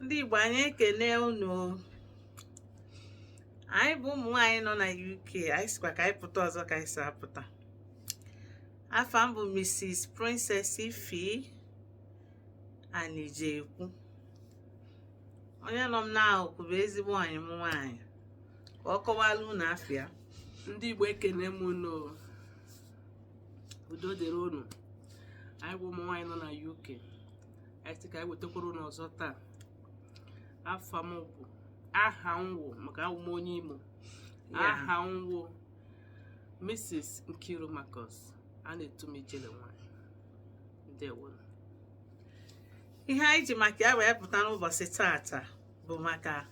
Ndị Igbo anyị ekene unu. Anyị bụ ụmụ nwaanyị nọ na UK. Anyị sikwa ka anyị pụta ọzọ ka anyị si apụta. Afa m bụ Mrs. Princess Ifi Anijekwu. Onye nọ m n'akụkụ bụ ezigbo anyị m nwaanyị. Ka ọ kọwala unu afịa. Ndị Igbo ekene m unu. Udo dịrị unu. Anyị bụ ụmụ nwaanyị nọ na UK. Anyị sị ka anyị wetakwara unu ọzọ taa. Afa m bụ aha m wụ maka awụ m onye Imo. Aha m wụ Mrs. Nkiru Marcus. A na-etu m ijele nwanyị. Ndewo. Ihe anyị ji maka ya wee pụta n'ụbọchị tata bụ maka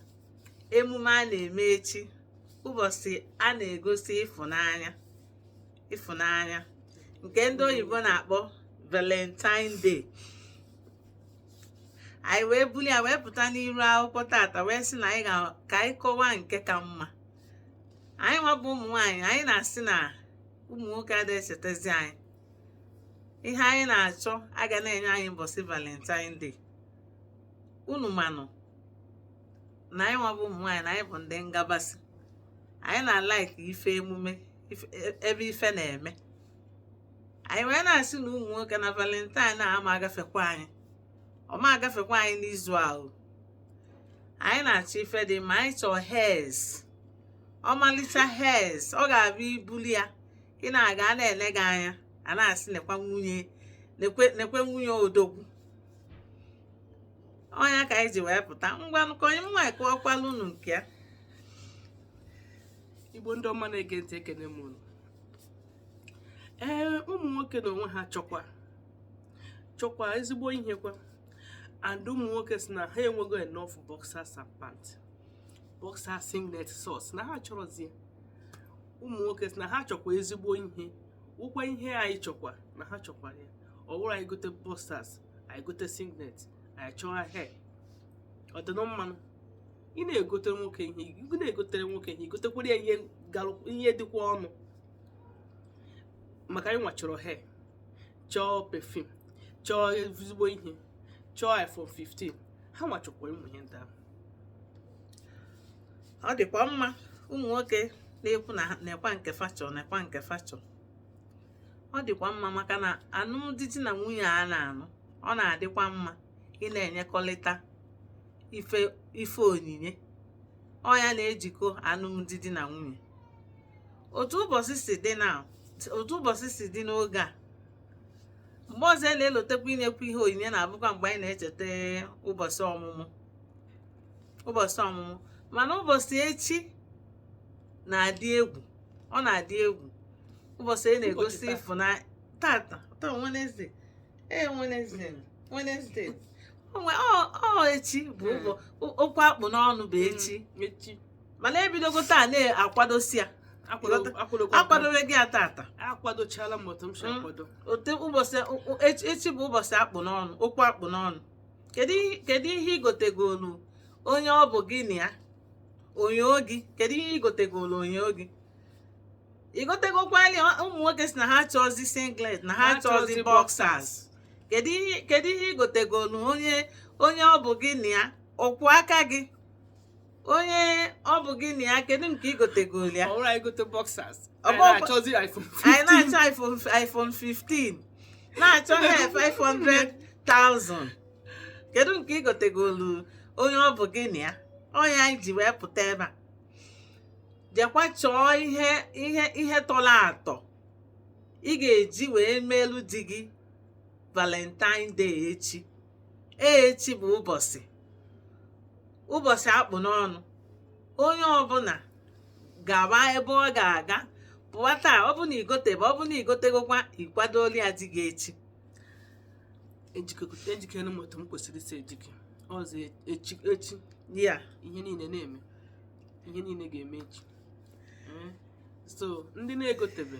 emume a na-eme echi, ụbọchị a na-egosi ịfụnanya nke ndị oyibo na-akpọ Valentine Day. Anyị wee buli ya wee pụta n'iru akwụkwọ tata wee sị na ka anyị kọwaa nke ka mma. Anyị nwa bụ ụmụ nwaanyị, anyị na-asị na ụmụ nwoke adịghị echetezi anyị. Ihe anyị na-achọ aga na-enye anyị mbọsị Valentine Day. Unu manụ na anyị nwa bụ ụmụ nwaanyị na anyị bụ ndị ngabasị. Anyị na-alaiki ife emume ebe ife na-eme. Anyị wee na-asị na ụmụ nwoke na Valentine ama agafekwa anyị. Ọ ma agafekwa anyị n'izu ahụ. Anyị na-achọ ife dị mma, anyị chọọ hairs. Ọmalịcha hairs, ọ ga-abịa ibuli ya. Ị na-aga na-ele gị anya, a na-asị nekwe nwunye odogwu. Ọnya ka anyị ji wee pụta. Ngwanụ ka onye nwaanyị kọwakwala unu nke ya. Igbo ndị ọma na-ege ntị ekene m unu. Ụmụ nwoke na onwe ha chọkwa ezigbo ihe kwa. And ụmụ nwoke si na ha enwego enough boxers and pants, boxer singlet socks na ha chọrọzie. Ụmụ nwoke si na ha chọkwa ezigbo ihe, ụkwa ihe anyị chọkwa na ha chọkwara ya. Ọ bụrụ anyị gote boxers, anyị gote singlet, anyị chọọ hair. Ọ dị na mmanụ. Ị na-egotere nwoke ihe, igotekwara ya ihe dịkwa ọnụ. Maka anyị nwachọrọ hair, chọọ perfume, chọọ ezigbo ihe, chọọ iPhone 15. Ha nwachọkwa ụmụ ihe ndị ahụ. Ọ dịkwa mma ụmụ nwoke na-ekwu na nekwa nke fachọ. Ọ dịkwa mma maka na alụmdi di na nwunye a na-anụ, ọ na-adịkwa mma ị na-enyekọrịta ife onyinye. Ọ ya na-ejikọ alụmdi di na nwunye. Otu ụbọchị si dị n'oge a, mgbe ọzọ na-elotekwa inyekwa ihe onyinye na-abụkwa mgbe anyị na-echeta ụbọchị ọmụmụ. Mana ụbọchị echi na-adị egwu. Ọ na-adị egwu. Ụbọchị a na-egosi ịfụnanya tata Wednesday. Echi bụ okwu akpụ n'ọnụ bụ echi. Mana ebidogo taa na-akwadosi ya. Akwadoro gị ya tata. Akwadochala m otu m si akwado. Echi bụ ụbọchị akpụ n'ọnụ, okwu akpụ n'ọnụ. Kedu ihe igotegolu onye ọ bụ gị na ya? Onyo gị. Kedu ihe igotegolu onyo gị? Igotegokwali ụmụ nwoke si na ha chọzi singlet, na ha chọzi boxers. Kedu ihe igotegolu onye ọ bụ gị na ya? Ọkwụ aka gị. Onye ọ bụ gị na ya, kedu nke igotegolu ya? Ọ bụrụ anyị gote boxers, anyị na-achọzi iPhone 15. Anyị na-achọ iPhone 15. Na-achọ ha 500,000. Kedu nke igotegolu onye ọ bụ gị na ya? Onye anyị ji wee pụta ebe a. Jekwa chọọ ihe tọrọ atọ ị ga-eji wee melu di gị Valentine Day echi. Echi bụ ụbọchị akpụ n'ọnụ. Onye ọbụla gaba ebe ọ ga-aga pụwa taa. Ọ bụ na igotegokwa ikwadola ya di gị echi. Ejikere m otu m kwesịrị isi ejike. Ọzọ echi Ya ihe niile na-eme, ihe niile ga-eme echi. So ndị na-egotebe,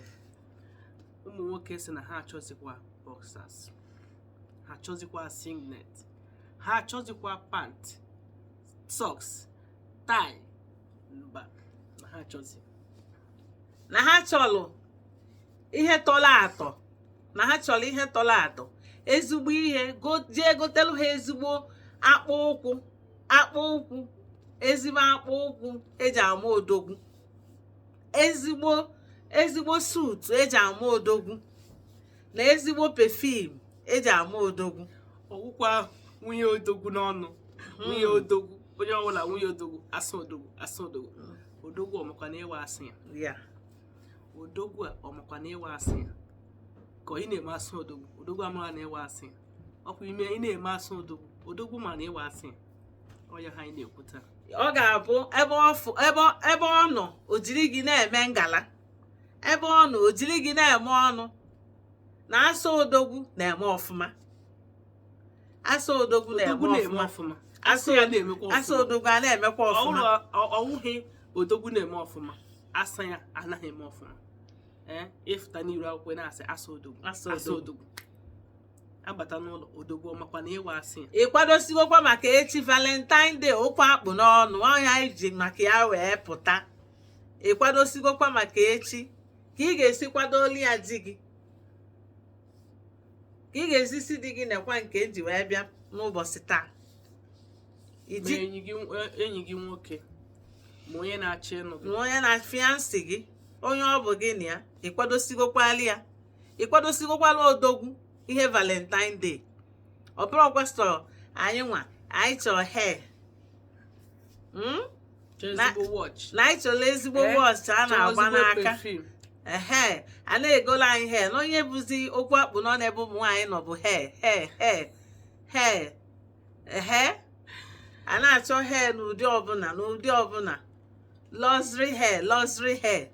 ụmụ nwoke si na ha achọzikwa boxers, ha achọzikwa singlet, ha achọzikwa pant, socks, tie, mba na ha achọzi. na ha chọrọ ihe tọrọ atọ ezigbo ihe jee gotelu ha ezigbo akpụ ụkwụ akpụ ụkwụ, ezigbo akpụ ụkwụ eji ama odogwu, ezigbo suutu eji ama odogwu, na ezigbo pefim eji ama odogwu. ọgwụkwa nwunye odogwu n'ọnụ, nwunye odogwu, onye ọbụla nwunye odogwu asa odogwu asa odogwu. Odogwu ọmakwa na ịwa asị ya, odogwu a ọmakwa na ịwa asị ya, ka ị na-eme asụ odogwu, odogwu amara na ịwa asị ya. Ọkwa ime ị na-eme asụ odogwu, odogwu ma na ịwa asị ya. Ọya ha anyị na-ekwu taa. Ọ ga-abụ ebe ọ nọ o jiri gị na-eme ngala, ebe ọ nọ o jiri gị na-eme ọnụ, na asa odogwu na-eme ọfụma, asa odogwu na-eme ọfụma, asa ya na-emekwa ọfụma, asa odogwu a na-emekwa ọfụma. Ọwụghị odogwu na-eme ọfụma, asa ya anaghị eme ọfụma. Ịfụta n'iru akwụkwọ na-asị asa odogwu, asa odogwu. Abata n'ụlọ, odogwu ọmakwa na ịwa asị ya. Ị kwadosigokwa maka echi Valentine Day, ụkwụ akpụ n'ọnụ, ọnya iji maka ya wee pụta. Ị kwadosigokwa maka echi ka ị ga-esi kwadoli ya di gị, ka ị ga-esi si di gị nekwa nke eji wee bịa n'ụbọchị taa. Enyi gị nwoke ma onye na-achọ ịnụ gị, ma onye na-fiansị gị, onye ọ bụ gị na ya, ị kwadosigokwala ya, ị kwadosigokwala odogwu ihe Valentine Day. Ọ bụrụ kwestọ anyị nwa anyị chọrọ hair, na anyị chọrọ ezigbo wọch a na-agba n'aka, a na-egolu anyị hair na onye bụzi okwu akpụ nọ n'ebe ụmụ nwaanyị nọ bụ hair. A na-achọ hair n'ụdị ọbụla, luxury hair.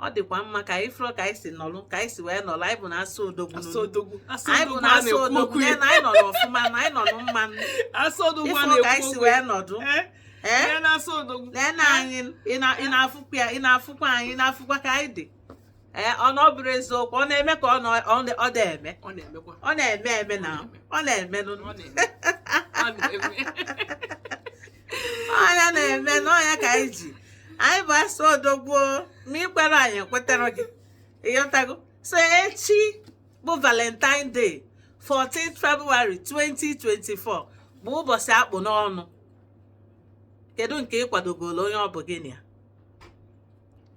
Ọ dịkwa mma ka anyị fụrụ ka anyị si nọlụ, ka anyị si wee nọlụ. Anyị bụ na asa odogwu, anyị bụ na asa odogwu, na anyị nọ n'ọfụma, na anyị nọ n'mma, ịfụrụ ka anyị si wee nọdụ. Nene anyị, ị na-afụkwa anyị, na-afụkwa ka anyị dị. Ọ na ọ bụrụ eziokwu, ọ na-eme ka ọ na-eme, ọ na-eme na ọ na-eme ọnya na-eme n'ọnya ka anyị ji. Anyị bụ asa odogwu, ma ị kwere anyị ekwetara gị, ịghọtago. So echi bụ Valentine Day, 14 February 2024 bụ ụbọchị akpụ n'ọnụ. Kedu nke ị kwadogolo onye ọ bụ gị na ya?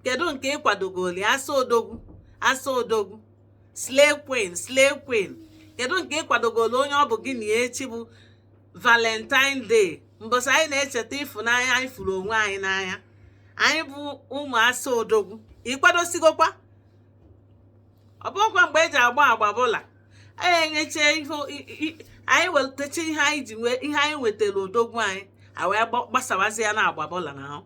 Kedu nke ị kwadogolo asa odogwu, slay queen? Kedu nke ị kwadogolo onye ọ bụ gị na ya echi bụ Valentine Day, mbọsị anyị na-echeta ịfụnanya anyị fụrụ onwe anyị n'anya? Anyị bụ ụmụ asa odogwu. Ị kwadosigokwa? Ọ bụkwa mgbe eji agba bụla anyị enyeche anyị wetacha ihe anyị wetara odogwu anyị, a wee gbasawazi ya na agba bụla na ahụ.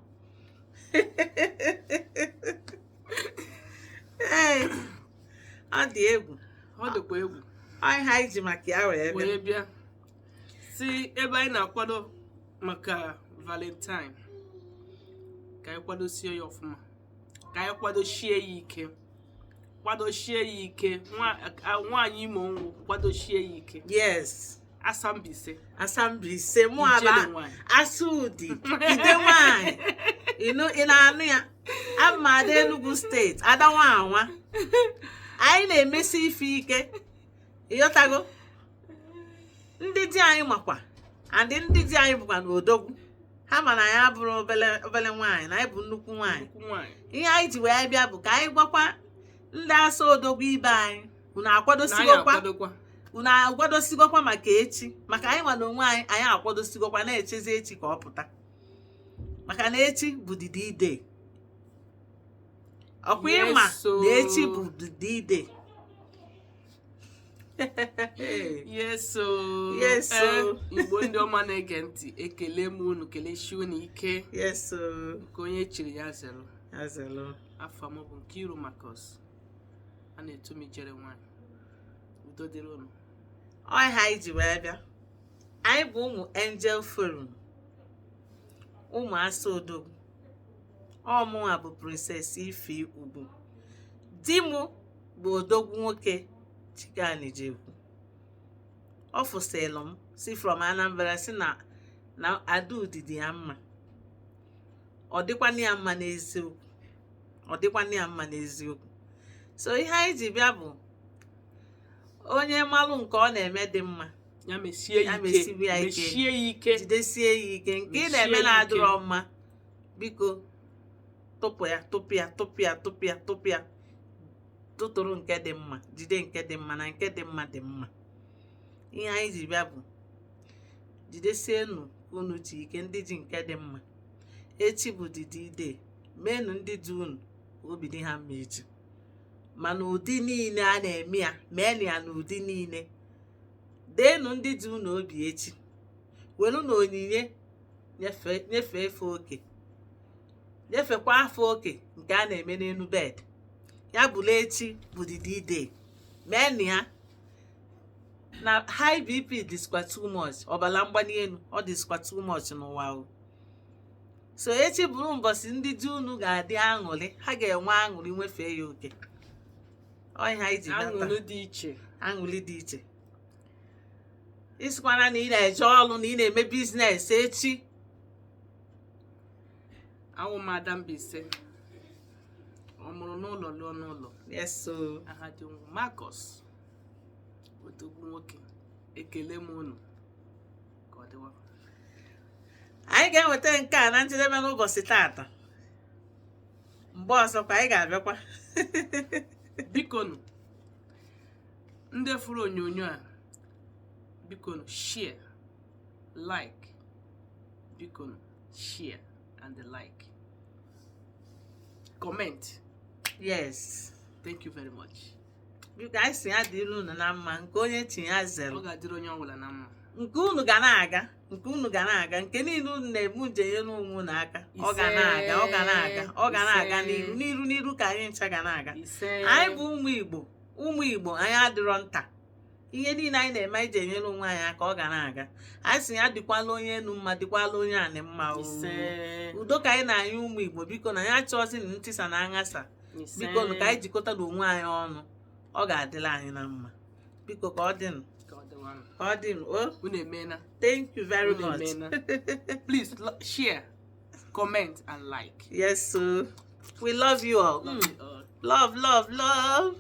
Ọ dị egwu, ọ dịkwa egwu. Anyị ha iji maka ya wee bịa si ebe anyị na-akwado maka Valentine, ka anyị kwadosie ya ọfụma, ka anyị kwadochie ya ike, nwaanyị Imo nwụ kwadochie ya ike. Yes. Asambise mụ aba Asudi ide nwaanyị, ị na-anụ ya? Abụ m Ada Enugu steeti, Ada Nwanwa. Anyị na-emesi ife ike, ịghọtago. Ndị di anyị makwa, and ndị di anyị bụkwa n'odogwu. Ha ma na ya bụrụ obele nwaanyị, na anyị bụ nnukwu nwaanyị. Ihe anyị ji wee bịa bụ ka anyị gwakwa ndị asa odogwu ibe anyị, unu akwadosigokwa maka echi, maka anyị nwa na onwe anyị akwadosigokwa na-echezi echi ka ọ pụta, maka na echi bụ the D-Day. Ọkwa ịma na echi bụ the D-Day. Yes, Igbo ndị ọma na-ege ntị, ekele m unu, kelechi unu ike. Yes, nke onye chiri ya zelo. Afọ m bụ Nkiru Marcus, a na-eto m ijere nwanyị. Udo dịrị unu. Ọha anyị ji wee bịa. Anyị bụ ụmụ Angel Forum, ụmụ asa odogwu. Ọmụnwa bụ Princess Ife Ugwu. Di mụ bụ odogwu nwoke Chiganijekwu. Ọ fụsịlụ m si from Anambra, si na Adudi dị ya mma. Ọ dịkwana ya mma n'eziokwu. So ihe anyị ji bịa bụ onye malụ nke ọ na-eme dị mma, ya mesie ya ya mesiwe ya ike ike. mechie ya ike jidesie ya ike nke ị Mesie na-eme ya na-adịrọ ike. mma biko tụpụ ya tụpụ ya tụpụ ya tụpụ ya tụpụ ya tụtụrụ nke dị mma jide nke dị mma na nke dị mma dị mma. Ihe anyị ji bịa bụ jidesienụ unu ji ike ndị ji nke dị mma. Echi bụ D-Day, meenụ ndị ji unu obi dị ha mma echi, mana ụdị niile a na-eme ya meenụ ya n'ụdị niile. Deenụ ndị ji unu obi echi, welu na onyinye nyefee efe oke, nyefekwa afọ oke nke a na-eme n'elu bed. Ya bụla echi bụ D-Day, meenụ ya. Na high BP dịskwa too much, ọbara mgbali elu ọ dịskwa too much n'ụwa o. So echi bụrụ mbọsị ndị ji unu ga-adị aṅụrị, ha ga-enwe aṅụrị nwefee ya oke. Ọ ihe anyị ji bịa taa. aṅụrị dị iche. Aṅụrị dị iche. Isikwana na ị na-eje ọrụ na ị na-eme biznes echi. Awụ m Ada Mbaise, ọ mụrụ n'ụlọ lụọ n'ụlọ. Yes so. Aha dị Marcus Odogwu nwoke, ekele m unu ka ọ dịwa. Anyị ga-enweta nke a na njedebe n'ụbọchị taata. Mgbe ọzọkwa anyị ga-abịakwa. Bikonu ndị fụrụ onyonyo a, bikonu share, like, bikonu share and like, comment. Yes. Thank you very much. Biko anyị si ya dịrị unu na mma, nke onye tinye ya Ọ zero. ga-adịrị onye ọbụla na mma. Nke unu ga na-aga, nke unu ga na-aga, nke niile unu na-ebu njenye n'onwe n'aka. Ọ ga na-aga, ọ ga na-aga, ọ ga na-aga n'iru n'iru n'iru ka anyị ncha ga na-aga. Ise. Anyị bụ ụmụ Igbo anyị adịrọ nta. Ihe niile anyị na-eme anyị ji enyere onwe anyị aka ọ ga na-aga. Anyị si ya dịkwala onye enu mma, dịkwala onye anị mma o. Ise. Udo ka anyị na-anyị ụmụ Igbo, biko na anyị achọghịzị na ntịsa na aghasa. Ise. Biko ka anyị jikọta onwe anyị ọnụ, ọ ga-adịla anyị na mma. Biko ka ọ dịnụ, Ka ọ dịwanụ. ka ọ dịnụ. Oh, Unu emeela. thank you very Unu much. emeela. Please share, comment and like. Yes, so we love you all. Love, love, love.